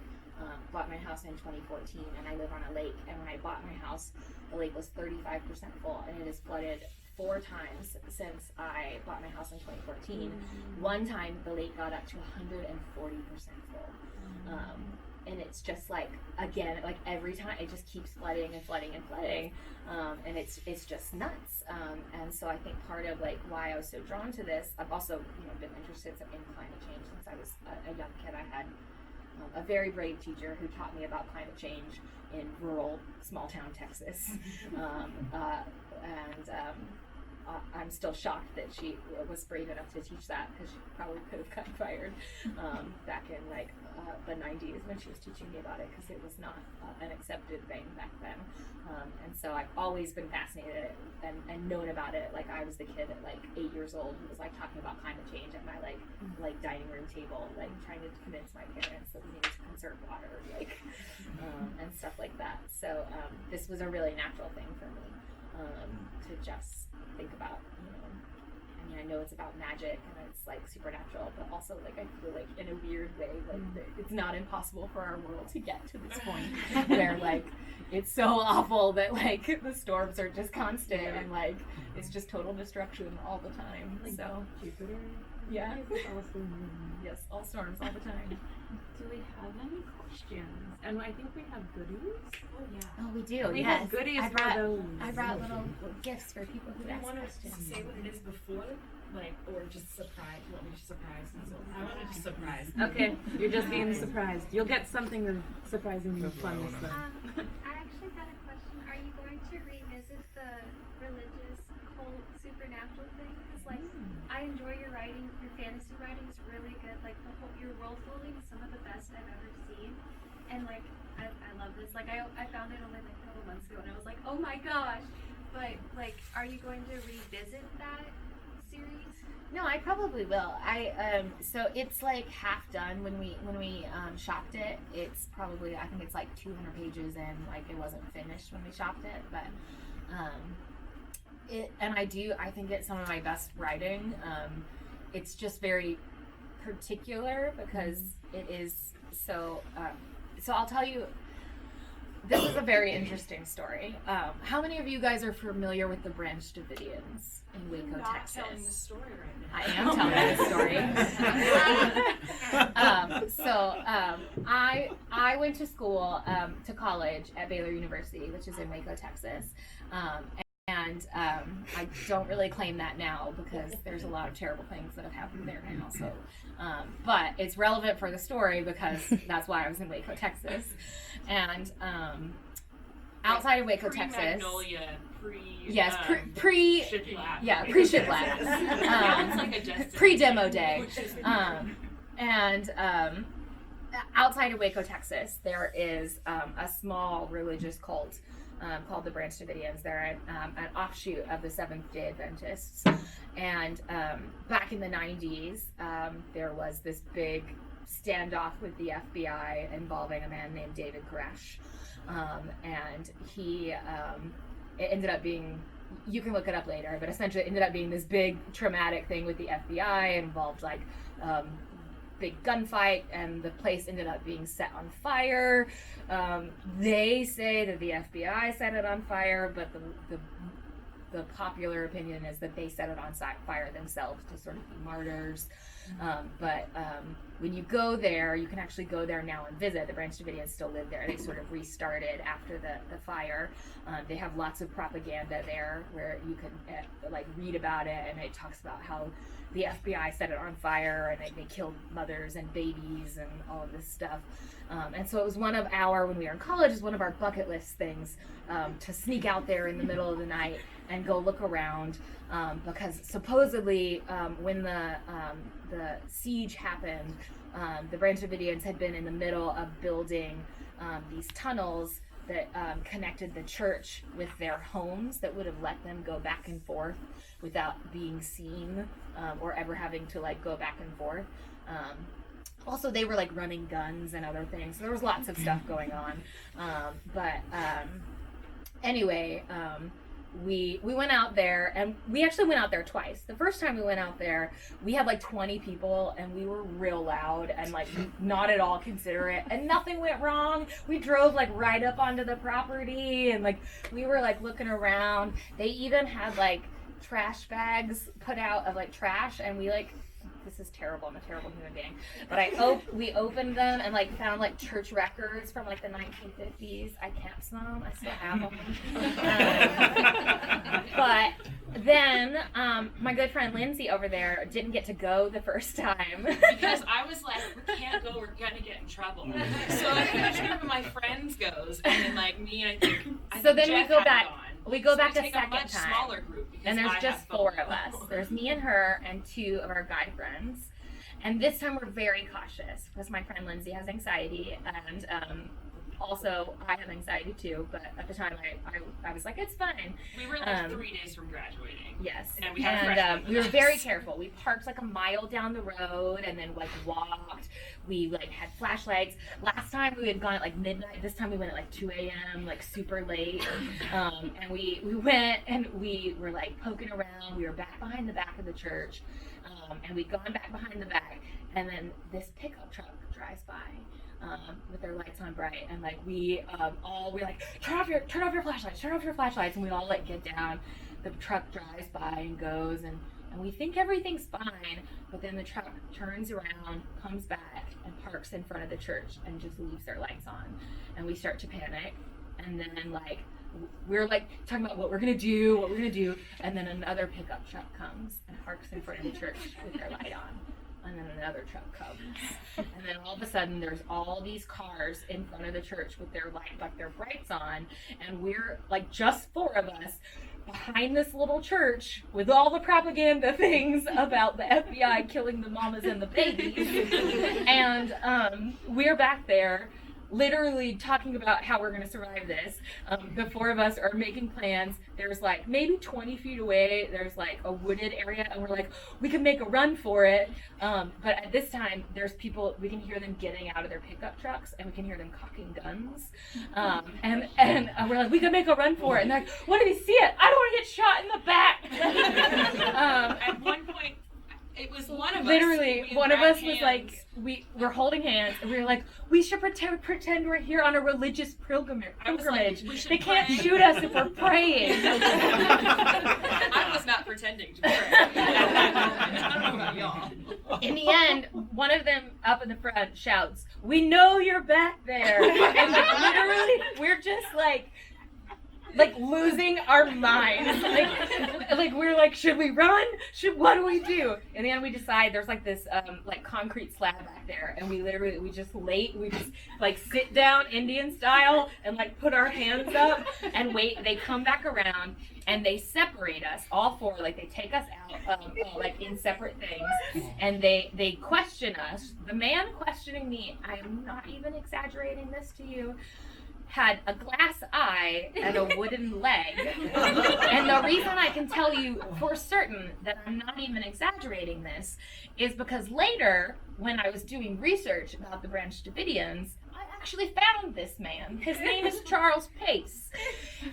bought my house in 2014, and I live on a lake. And when I bought my house, the lake was 35% full, and it has flooded 4 times since I bought my house in 2014. One time, the lake got up to 140% full. And it's just again, every time it just keeps flooding and flooding and flooding, and it's just nuts. And so I think part of why I was so drawn to this, I've also been interested in climate change since I was a young kid. I had a very brave teacher who taught me about climate change in rural small town Texas, I'm still shocked that she was brave enough to teach that, because she probably could have gotten fired back in the 90s when she was teaching me about it, because it was not an accepted thing back then. And so I've always been fascinated and known about it. I was the kid at 8 years old who was talking about climate change at my dining room table, trying to convince my parents that we needed to conserve water, and stuff like that. So this was a really natural thing for me to just think about. I know it's about magic and it's supernatural, but also I feel in a weird way it's not impossible for our world to get to this point where it's so awful that the storms are just constant and it's just total destruction all the time. So Jupiter. Yeah. Yes, all storms all the time. Do we have any questions? And I think we have goodies. Oh yeah. Oh, we do. We have goodies for those. I brought little gifts for people who ask want questions. to say what it is before, or just surprise? You want me to surprise myself? I want to just surprise. Okay, you're just being surprised. You'll get something surprisingly fun this time. I actually had a question. Are you going to revisit the religious, cult, supernatural thing? Because I enjoy your writing. Your fantasy writing is really good. Your world building is some of the best I've ever seen. And I love this. I found it only a couple months ago, and I was like, oh my gosh. But are you going to revisit that series? No, I probably will. So it's half done when we shopped it. It's probably, I think it's 200 pages in. It wasn't finished when we shopped it, but I think it's some of my best writing. It's just very particular because it is so. So I'll tell you. This is a very interesting story. How many of you guys are familiar with the Branch Davidians in Waco, Texas? Telling the story right now. I am telling the story. I went to school, to college at Baylor University, which is in Waco, Texas. And I don't really claim that now because there's a lot of terrible things that have happened there now. So, but it's relevant for the story because that's why I was in Waco, Texas. And outside of Waco, Texas. Magnolia, pre-shiplap. Yeah, pre-shiplap. Pre-demo day. And outside of Waco, Texas, there is a small religious cult called the Branch Davidians. They're an offshoot of the Seventh-day Adventists. And back in the 90s, there was this big standoff with the FBI involving a man named David Koresh. And he, it ended up being, you can look it up later, but essentially it ended up being this big traumatic thing with the FBI. It involved big gunfight, and the place ended up being set on fire. They say that the FBI set it on fire, but the popular opinion is that they set it on fire themselves to sort of be martyrs. But when you go there, you can actually go there now and visit. The Branch Davidians still live there. They sort of restarted after the fire. They have lots of propaganda there where you can like read about it, and it talks about how the FBI set it on fire and they killed mothers and babies and all of this stuff. And so it was when we were in college, is one of our bucket list things to sneak out there in the middle of the night and go look around, because supposedly when the siege happened, the Branch Davidians had been in the middle of building these tunnels that connected the church with their homes that would have let them go back and forth without being seen or ever having to like go back and forth. Also, they were like running guns and other things, so there was lots of stuff going on. Anyway, we went out there, and we actually went out there twice. The first time we went out there, we had like 20 people, and we were real loud and like not at all considerate, and nothing went wrong. We drove like right up onto the property, and like we were like looking around. They even had like trash bags put out of like trash, and we like, this is terrible, I'm a terrible human being, but we opened them and like found like church records from like the 1950s. I kept them, I still have them. But then my good friend Lindsay over there didn't get to go the first time. Because I was like, we can't go, we're gonna get in trouble. So like, each group of my friends goes, and then like me and I think then Jeff we go had back. gone. We go So back we a take second a much time. smaller group, And there's I just have four FOMO. of us. There's me and her and two of our guy friends. And this time we're very cautious because my friend Lindsay has anxiety, and also I have anxiety too, but at the time I was like, it's fine. We were like 3 days from graduating. Yes. And we had freshmen we were with very us. careful. We parked like a mile down the road and then like walked. We like had flashlights. Last time we had gone at like midnight. This time we went at like 2 a.m., like super late. And we went and we were like poking around. We were back behind the back of the church. And we'd gone back behind the back, and then this pickup truck drives by with their lights on bright, and like we're like, turn off your flashlights, and we all like get down. The truck drives by and goes, and we think everything's fine, but then the truck turns around, comes back, and parks in front of the church and just leaves their lights on, and we start to panic, and then like we're like talking about what we're gonna do, and then another pickup truck comes and parks in front of the church with their light on, and then another truck comes, and then all of a sudden there's all these cars in front of the church with their their brights on, and we're like just four of us behind this little church with all the propaganda things about the FBI killing the mamas and the babies, and we're back there literally talking about how we're going to survive this. The four of us are making plans. There's like maybe 20 feet away, there's like a wooded area, and we're like, we can make a run for it. But at this time, there's people, we can hear them getting out of their pickup trucks, and we can hear them cocking guns. And we're like, we can make a run for it. And they're like, what did he see it? I don't want to get shot in the back. At one point, it was one of us. Literally, we one of grabbed us was hands. like, we're holding hands, and we were like, we should pretend we're here on a religious pilgrimage. I was like, we should They can't pray. shoot us if we're praying. I was not pretending to pray. I don't know about y'all. In the end, one of them up in the front shouts, "We know you're back there!" And like, literally, we're just like losing our minds. Like we're like, should we run? What do we do? In the end, we decide there's like this like concrete slab back there, and we just like sit down Indian style and like put our hands up and wait. They come back around and they separate us, all four. Like they take us out like in separate things, and they question us. The man questioning me, I am not even exaggerating this to you, had a glass eye and a wooden leg. And the reason I can tell you for certain that I'm not even exaggerating this is because later, when I was doing research about the Branch Davidians, I actually found this man. His name is Charles Pace.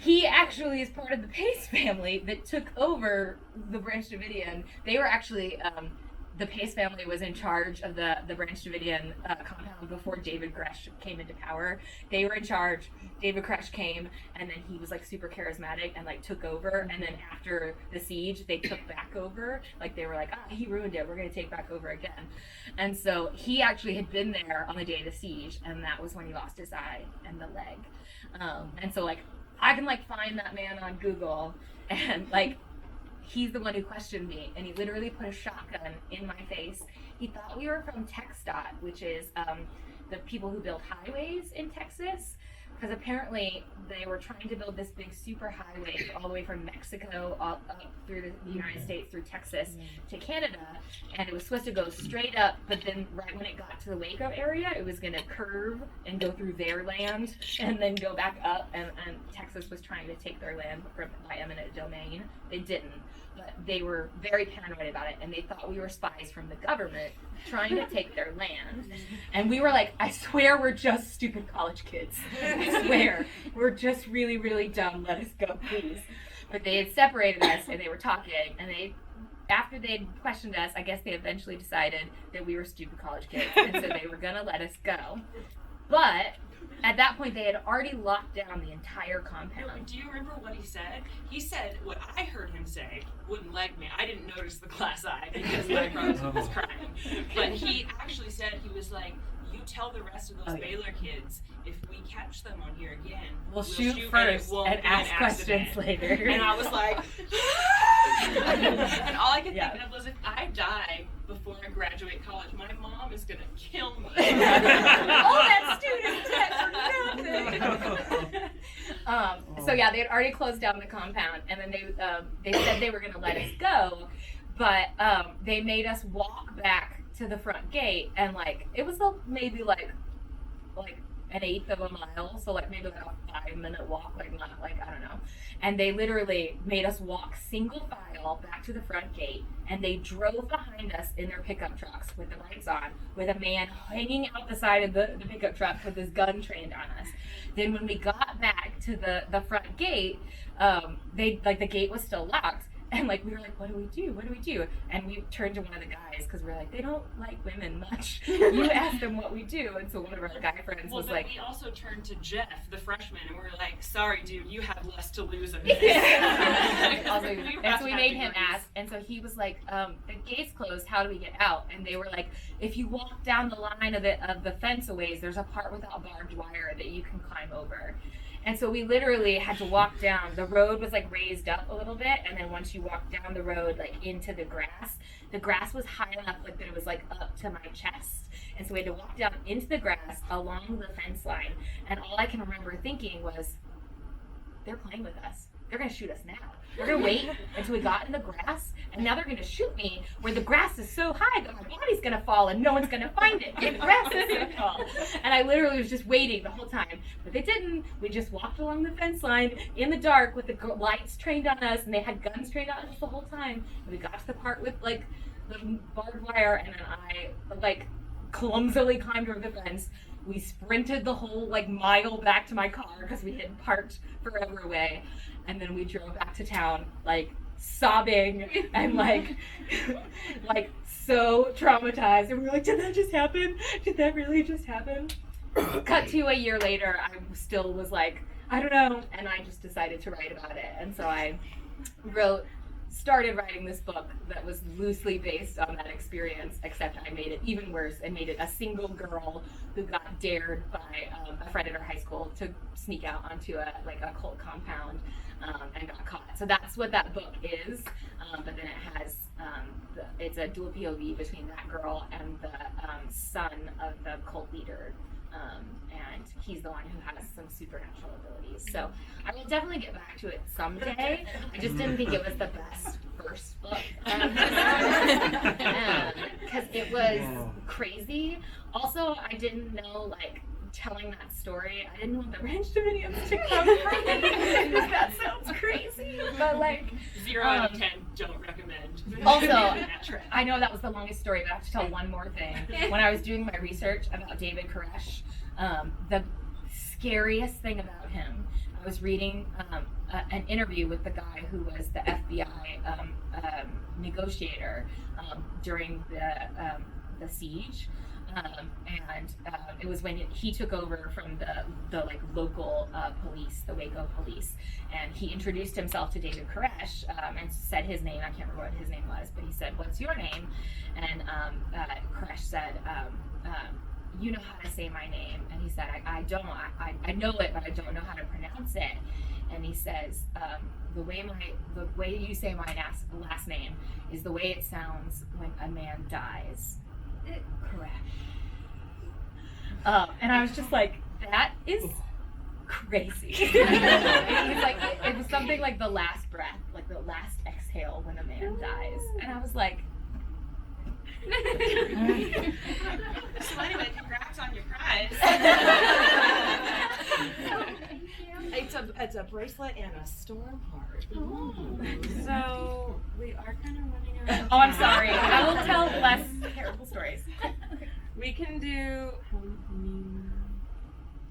He actually is part of the Pace family that took over the Branch Davidian. They were actually the Pace family was in charge of the Branch Davidian compound before David Koresh came into power. They were in charge. David Koresh came, and then he was like super charismatic and like took over. And then after the siege, they took back over. Like they were like, he ruined it. We're gonna take back over again. And so he actually had been there on the day of the siege, and that was when he lost his eye and the leg. And so like I can like find that man on Google, and like. He's the one who questioned me, and he literally put a shotgun in my face. He thought we were from TxDOT, which is the people who build highways in Texas, because apparently they were trying to build this big super highway all the way from Mexico up through the United States, through Texas to Canada, and it was supposed to go straight up, but then right when it got to the Waco area, it was going to curve and go through their land and then go back up, and Texas was trying to take their land by eminent domain. They didn't, but they were very paranoid about it, and they thought we were spies from the government trying to take their land. And we were like, I swear we're just stupid college kids. I swear. We're just really, really dumb. Let us go, please. But they had separated us, and they were talking, and after they'd questioned us, I guess they eventually decided that we were stupid college kids, and so they were gonna let us go. But at that point, they had already locked down the entire compound. Do you remember what he said? He said what I heard him say wouldn't leg me. I didn't notice the glass eye because my brother was crying. But he actually said, he was like, you tell the rest of those Baylor kids, if we catch them on here again, we'll shoot first and ask questions later. And I was like, and all I could think of was, if I die before I graduate college, my mom is going to kill me. All that student debt for nothing. So yeah, they had already closed down the compound, and then they said they were going to let us go, but they made us walk back to the front gate, and like it was maybe like an eighth of a mile, so like maybe like a 5-minute walk, like not like, I don't know. And they literally made us walk single file back to the front gate, and they drove behind us in their pickup trucks with the lights on, with a man hanging out the side of the pickup truck with his gun trained on us. Then when we got back to the front gate, the gate was still locked. And like we were like, what do we do? What do we do? And we turned to one of the guys, because we're like, they don't like women much. You ask them what we do. And so one of our guy friends was like, we also turned to Jeff, the freshman, and we were like, sorry, dude, you have less to lose than this. And so we made him ask. And so he was like, the gate's closed. How do we get out? And they were like, if you walk down the line of the fence a ways, there's a part without barbed wire that you can climb over. And so we literally had to walk down. The road was like raised up a little bit, and then once you walk down the road like into the grass was high enough like that it was like up to my chest. And so we had to walk down into the grass along the fence line. And all I can remember thinking was, they're playing with us. They're gonna shoot us now. They're gonna wait until we got in the grass, and now they're gonna shoot me where the grass is so high that my body's gonna fall and no one's gonna find it. The grass is so tall. And I literally was just waiting the whole time. But they didn't. We just walked along the fence line in the dark with the lights trained on us, and they had guns trained on us the whole time. And we got to the part with like the barbed wire, and then I like clumsily climbed over the fence. We sprinted the whole like mile back to my car because we had parked forever away. And then we drove back to town, like sobbing and like so traumatized. And we were like, did that just happen? Did that really just happen? Cut to a year later, I still was like, I don't know. And I just decided to write about it. And so I started writing this book that was loosely based on that experience, except I made it even worse and made it a single girl who got dared by a friend at her high school to sneak out onto a cult compound and got caught. So that's what that book is, but then it has it's a dual POV between that girl and the son of the cult leader. And he's the one who has some supernatural abilities. So I will definitely get back to it someday. I just didn't think it was the best first book. Because it was crazy. Also, I didn't know, like, telling that story, I didn't want the Branch Davidians to come from me. That sounds crazy. But, like, 0 out of 10, don't recommend. Also, I know that was the longest story, but I have to tell one more thing. When I was doing my research about David Koresh, the scariest thing about him, I was reading an interview with the guy who was the FBI negotiator during the siege. And it was when he took over from the like local police, the Waco police, and he introduced himself to David Koresh and said his name. I can't remember what his name was, but he said, "What's your name?" And Koresh said, "You know how to say my name." And he said, I don't. I know it, but I don't know how to pronounce it. And he says, the way you say my last name is the way it sounds when a man dies. Correct. And I was just like, that is crazy. He's like, it was something like the last breath, like the last exhale when a man dies. And I was like, So anyway, congrats on your prize. It's a bracelet and a storm heart. So we are kind of running out of oh, I'm time. sorry. I will tell less terrible stories. We can do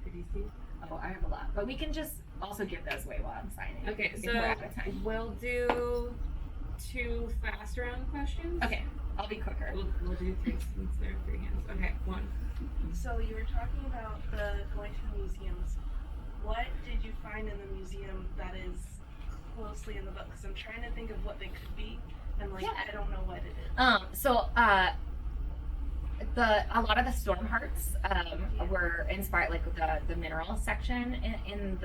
pretty soon. Oh, I have a lot. But we can just also give those away while I'm signing. Okay, if so we're out of time. we'll do 2 fast round questions. Okay, I'll be quicker. We'll do 3 since there are 3 hands. Okay, 1. So you were talking about the going to museums. What did you find in the museum that is closely in the book? Because I'm trying to think of what they could be, and like Yeah. I don't know what it is. So a lot of the storm hearts were inspired, like the mineral section in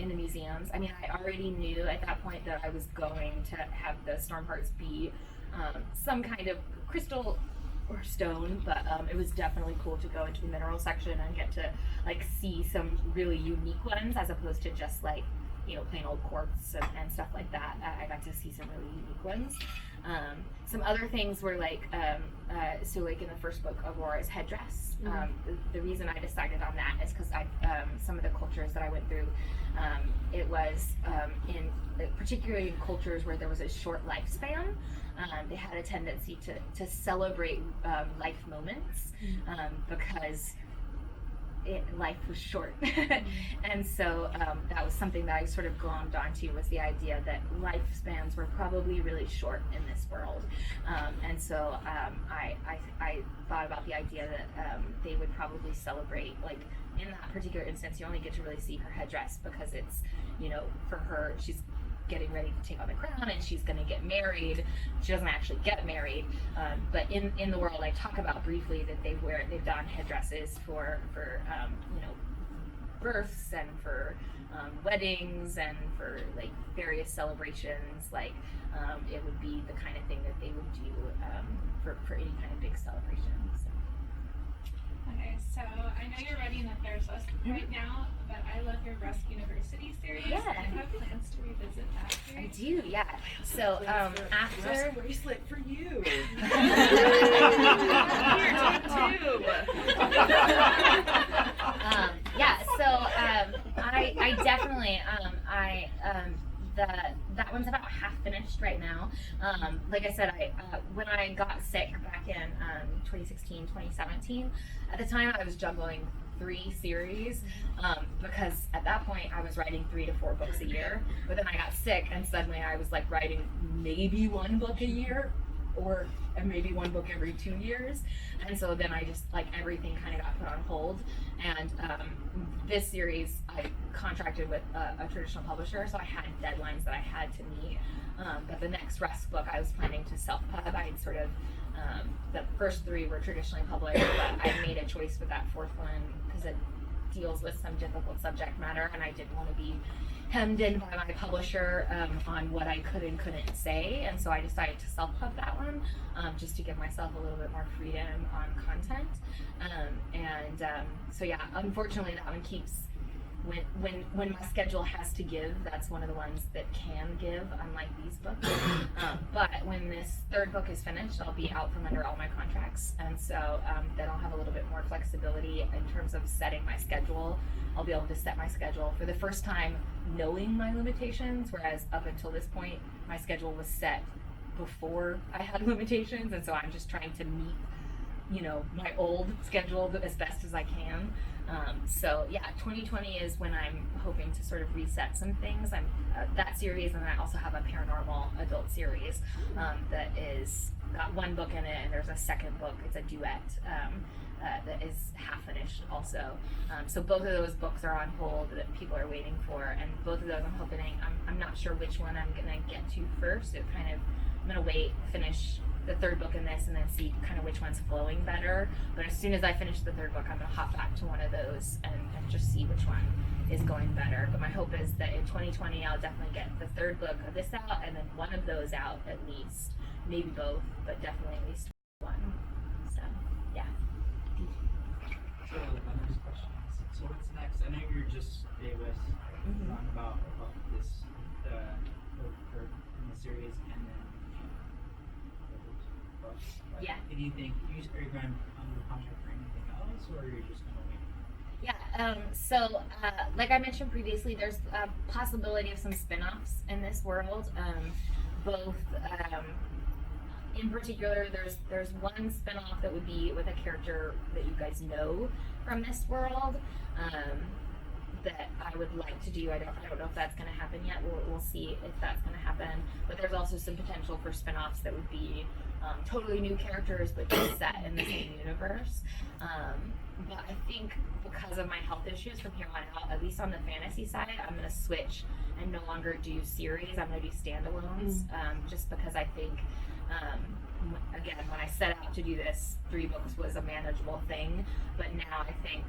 the museums. I mean, I already knew at that point that I was going to have the storm hearts be some kind of crystal or stone, but it was definitely cool to go into the mineral section and get to like see some really unique ones as opposed to just like, you know, plain old quartz and stuff like that. I got to see some really unique ones. Some other things were like, so like in the first book, Aurora's headdress. The reason I decided on that is because some of the cultures that I went through, it was particularly in cultures where there was a short lifespan, they had a tendency to celebrate life moments because life was short. And so that was something that I sort of glommed onto, was the idea that lifespans were probably really short in this world. And so I thought about the idea that they would probably celebrate, like in that particular instance, you only get to really see her headdress because it's, you know, for her, she's getting ready to take on the crown and she's going to get married. She doesn't actually get married, but in the world I talk about briefly that they've done headdresses for you know, births and for weddings and for like various celebrations. Like it would be the kind of thing that they would do for any kind of big celebration. So. Okay, so I know you're writing a Bears List right now, but I love your Rusk University series. Yeah. Do you have plans to revisit that I series? do, yeah. So after bracelet for you. Yeah, so I definitely that one's about half finished right now. Like I said, when I got sick back in 2016, 2017, at the time I was juggling 3 series because at that point I was writing 3 to 4 books a year, but then I got sick and suddenly I was like writing maybe 1 book a year or maybe 1 book every 2 years, and so then I just like everything kind of got put on hold. And this series I contracted with a traditional publisher, so I had deadlines that I had to meet, but the next Rusk book I was planning to self-pub. I had sort of the first 3 were traditionally published, but I made a choice with that 4th one because it deals with some difficult subject matter and I didn't want to be hemmed in by my publisher on what I could and couldn't say, and so I decided to self-pub that one just to give myself a little bit more freedom on content. So yeah, unfortunately that one keeps, when my schedule has to give, that's one of the ones that can give, unlike these books. But when this 3rd book is finished, I'll be out from under all my contracts, and so then I'll have a little bit more flexibility in terms of setting my schedule. I'll be able to set my schedule for the first time knowing my limitations, whereas up until this point my schedule was set before I had limitations, and so I'm just trying to meet my old schedule as best as I can. So yeah, 2020 is when I'm hoping to sort of reset some things. I'm that series, and then I also have a paranormal adult series that is got one book in it, and there's a second book. It's a duet that is half finished also. So both of those books are on hold that people are waiting for, and both of those I'm not sure which one I'm gonna get to first. I'm gonna wait, finish the third book in this, and then see kind of which one's flowing better. But as soon as I finish the third book, I'm gonna hop back to one of those and just see which one is going better. But my hope is that in 2020 I'll definitely get the third book of this out, and then one of those out at least. Maybe both, but definitely at least one. So yeah. So my next question is, so what's next? I know you're just talking about this or in the series, and then Yeah. Anything? Are you going under contract for anything else, or are you just gonna wait? Yeah. So like I mentioned previously, there's a possibility of some spin-offs in this world. Both. In particular, there's one spin-off that would be with a character that you guys know from this world that I would like to do. I don't know if that's going to happen yet. We'll see if that's going to happen. But there's also some potential for spin-offs that would be totally new characters, but just set in the same universe. But I think because of my health issues from here on out, at least on the fantasy side, I'm going to switch and no longer do series. I'm going to do standalones, just because I think. Again, when I set out to do this, 3 books was a manageable thing, but now I think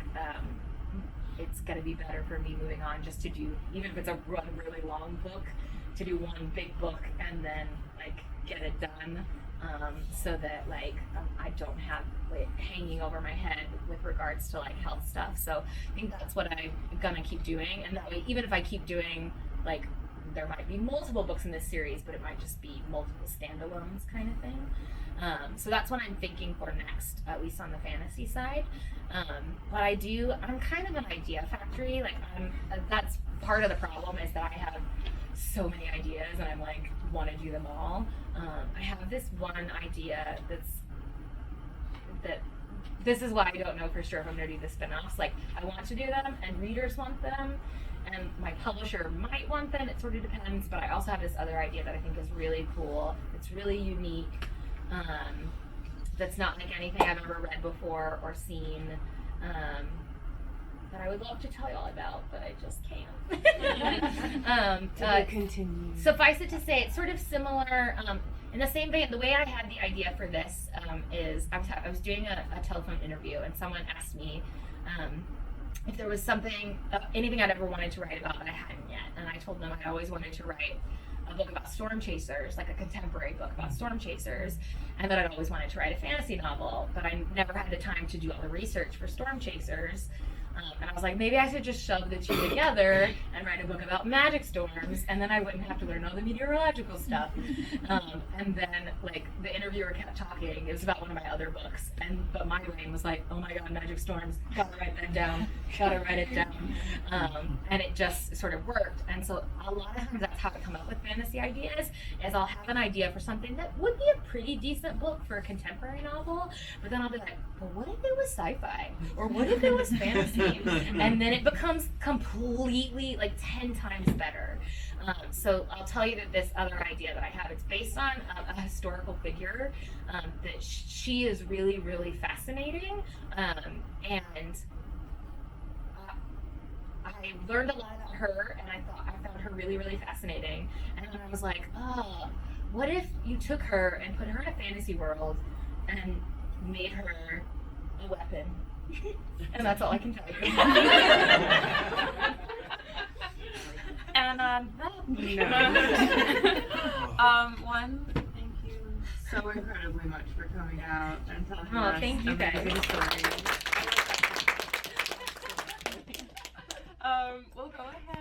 it's going to be better for me moving on just to do, even if it's a really long book, to do one big book and then get it done, so that I don't have it hanging over my head with regards to health stuff. So I think that's what I'm gonna keep doing, and that way, even if I keep doing there might be multiple books in this series, but it might just be multiple standalones kind of thing. So that's what I'm thinking for next, at least on the fantasy side. But I'm kind of an idea factory. That's part of the problem, is that I have so many ideas and I'm want to do them all. I have this one idea that this is why I don't know for sure if I'm going to do the spin-offs. I want to do them, and readers want them, and my publisher might want them. It sort of depends, but I also have this other idea that I think is really cool. It's really unique. That's not like anything I've ever read before or seen. That I would love to tell you all about, but I just can't. Continue. Suffice it to say, it's sort of similar. In the same vein, the way I had the idea for this is I was doing a telephone interview, and someone asked me if there was anything I'd ever wanted to write about that I hadn't yet. And I told them I always wanted to write a book about storm chasers, like a contemporary book about storm chasers, and that I'd always wanted to write a fantasy novel, but I never had the time to do all the research for storm chasers. And I was like, maybe I should just shove the two together and write a book about magic storms, and then I wouldn't have to learn all the meteorological stuff. And then, the interviewer kept talking. It was about one of my other books, but my brain was like, oh my god, magic storms, gotta write that down, gotta write it down. And it just sort of worked. And so a lot of times that's how I come up with fantasy ideas, is I'll have an idea for something that would be a pretty decent book for a contemporary novel, but then I'll be like, but what if it was sci-fi? Or what if it was fantasy? And then it becomes completely 10 times better. So I'll tell you that this other idea that I have, it's based on a historical figure that she is really, really fascinating. And I learned a lot about her, and I found her really, really fascinating. And then I was like, oh, what if you took her and put her in a fantasy world and made her a weapon? And that's all I can tell you. And on that note, thank you so incredibly much for coming out and telling us Thank you guys. amazing stories. We'll go ahead